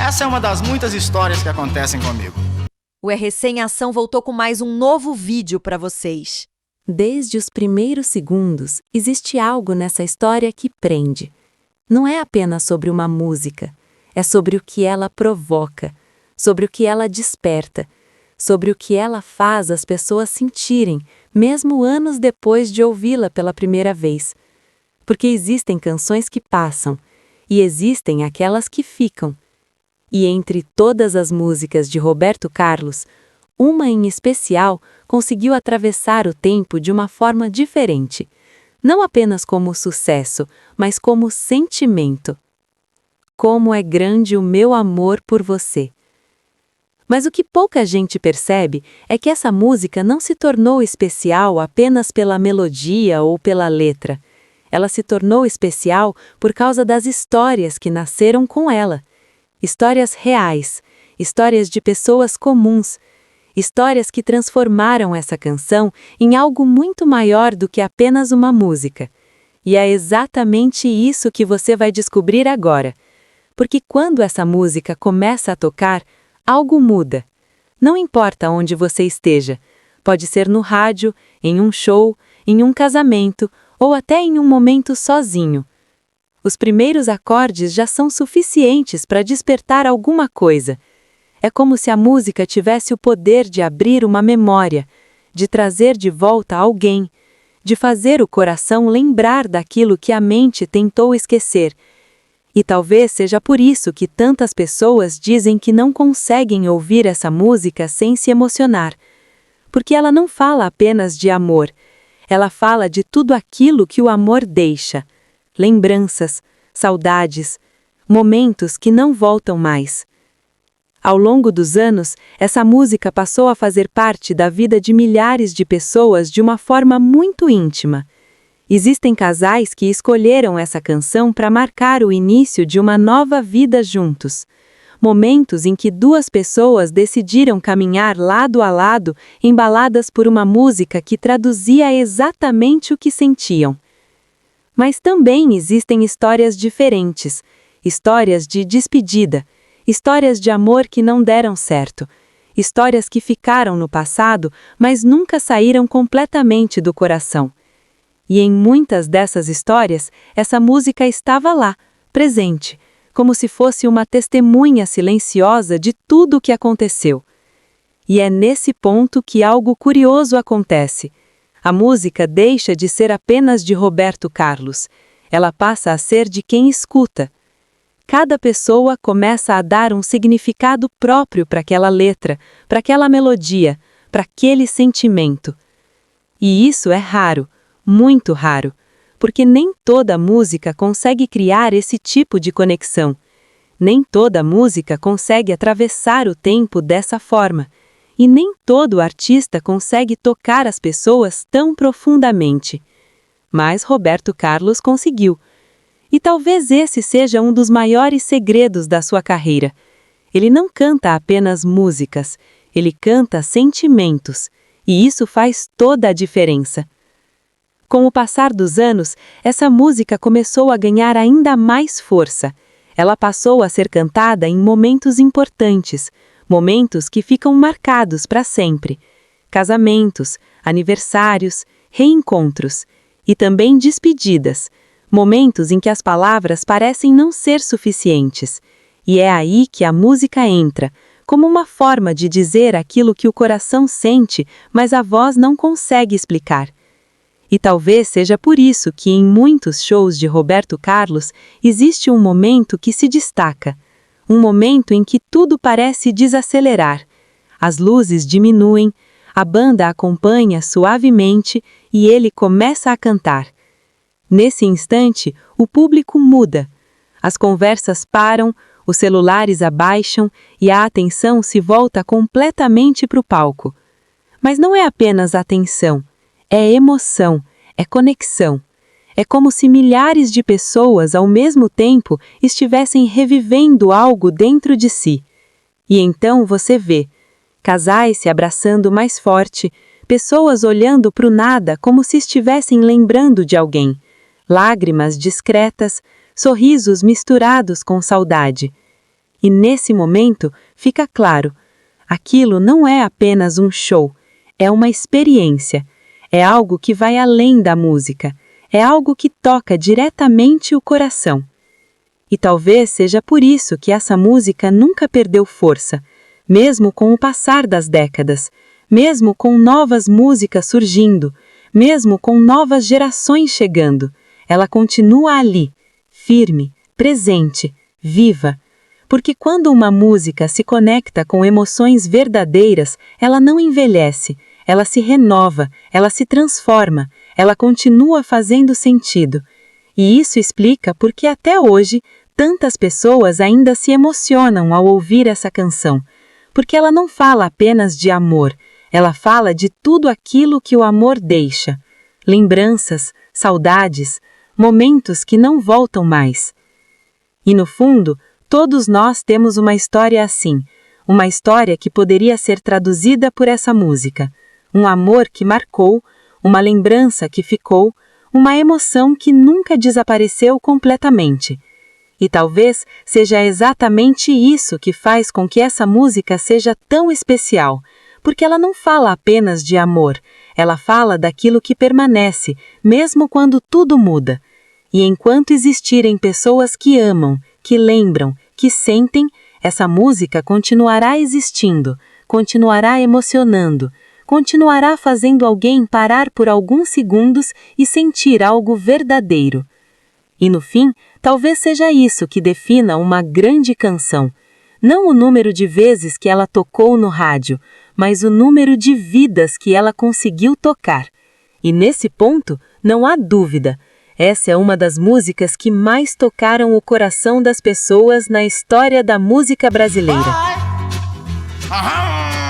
Essa é uma das muitas histórias que acontecem comigo. O RC em Ação voltou com mais um novo vídeo para vocês. Desde os primeiros segundos, existe algo nessa história que prende. Não é apenas sobre uma música, é sobre o que ela provoca, sobre o que ela desperta, sobre o que ela faz as pessoas sentirem, mesmo anos depois de ouvi-la pela primeira vez. Porque existem canções que passam, e existem aquelas que ficam. E entre todas as músicas de Roberto Carlos, uma em especial conseguiu atravessar o tempo de uma forma diferente. Não apenas como sucesso, mas como sentimento. Como é grande o meu amor por você. Mas o que pouca gente percebe é que essa música não se tornou especial apenas pela melodia ou pela letra. Ela se tornou especial por causa das histórias que nasceram com ela. Histórias reais, histórias de pessoas comuns, histórias que transformaram essa canção em algo muito maior do que apenas uma música. E é exatamente isso que você vai descobrir agora. Porque quando essa música começa a tocar, algo muda. Não importa onde você esteja. Pode ser no rádio, em um show, em um casamento ou até em um momento sozinho. Os primeiros acordes já são suficientes para despertar alguma coisa. É como se a música tivesse o poder de abrir uma memória, de trazer de volta alguém, de fazer o coração lembrar daquilo que a mente tentou esquecer. E talvez seja por isso que tantas pessoas dizem que não conseguem ouvir essa música sem se emocionar. Porque ela não fala apenas de amor. Ela fala de tudo aquilo que o amor deixa. Lembranças, saudades, momentos que não voltam mais. Ao longo dos anos, essa música passou a fazer parte da vida de milhares de pessoas de uma forma muito íntima. Existem casais que escolheram essa canção para marcar o início de uma nova vida juntos. Momentos em que duas pessoas decidiram caminhar lado a lado, embaladas por uma música que traduzia exatamente o que sentiam. Mas também existem histórias diferentes, histórias de despedida, histórias de amor que não deram certo, histórias que ficaram no passado, mas nunca saíram completamente do coração. E em muitas dessas histórias, essa música estava lá, presente, como se fosse uma testemunha silenciosa de tudo o que aconteceu. E é nesse ponto que algo curioso acontece. A música deixa de ser apenas de Roberto Carlos. Ela passa a ser de quem escuta. Cada pessoa começa a dar um significado próprio para aquela letra, para aquela melodia, para aquele sentimento. E isso é raro, muito raro. Porque nem toda música consegue criar esse tipo de conexão. Nem toda música consegue atravessar o tempo dessa forma. E nem todo artista consegue tocar as pessoas tão profundamente. Mas Roberto Carlos conseguiu. E talvez esse seja um dos maiores segredos da sua carreira. Ele não canta apenas músicas, ele canta sentimentos. E isso faz toda a diferença. Com o passar dos anos, essa música começou a ganhar ainda mais força. Ela passou a ser cantada em momentos importantes, momentos que ficam marcados para sempre. Casamentos, aniversários, reencontros e também despedidas, momentos em que as palavras parecem não ser suficientes. E é aí que a música entra, como uma forma de dizer aquilo que o coração sente, mas a voz não consegue explicar. E talvez seja por isso que em muitos shows de Roberto Carlos existe um momento que se destaca. Um momento em que tudo parece desacelerar. As luzes diminuem, a banda acompanha suavemente e ele começa a cantar. Nesse instante, o público muda. As conversas param, os celulares abaixam e a atenção se volta completamente para o palco. Mas não é apenas atenção. É emoção, é conexão. É como se milhares de pessoas ao mesmo tempo estivessem revivendo algo dentro de si. E então você vê casais se abraçando mais forte, pessoas olhando para o nada como se estivessem lembrando de alguém, lágrimas discretas, sorrisos misturados com saudade. E nesse momento fica claro, aquilo não é apenas um show, é uma experiência, é algo que vai além da música, é algo que toca diretamente o coração. E talvez seja por isso que essa música nunca perdeu força, mesmo com o passar das décadas, mesmo com novas músicas surgindo, mesmo com novas gerações chegando, ela continua ali, firme, presente, viva. Porque quando uma música se conecta com emoções verdadeiras, ela não envelhece, ela se renova, ela se transforma, ela continua fazendo sentido. E isso explica por que até hoje tantas pessoas ainda se emocionam ao ouvir essa canção. Porque ela não fala apenas de amor, ela fala de tudo aquilo que o amor deixa. Lembranças, saudades, momentos que não voltam mais. E no fundo, todos nós temos uma história assim, uma história que poderia ser traduzida por essa música. Um amor que marcou, uma lembrança que ficou, uma emoção que nunca desapareceu completamente. E talvez seja exatamente isso que faz com que essa música seja tão especial, porque ela não fala apenas de amor, ela fala daquilo que permanece, mesmo quando tudo muda. E enquanto existirem pessoas que amam, que lembram, que sentem, essa música continuará existindo, continuará emocionando, continuará fazendo alguém parar por alguns segundos e sentir algo verdadeiro. E no fim, talvez seja isso que defina uma grande canção. Não o número de vezes que ela tocou no rádio, mas o número de vidas que ela conseguiu tocar. E nesse ponto, não há dúvida, essa é uma das músicas que mais tocaram o coração das pessoas na história da música brasileira. Aham.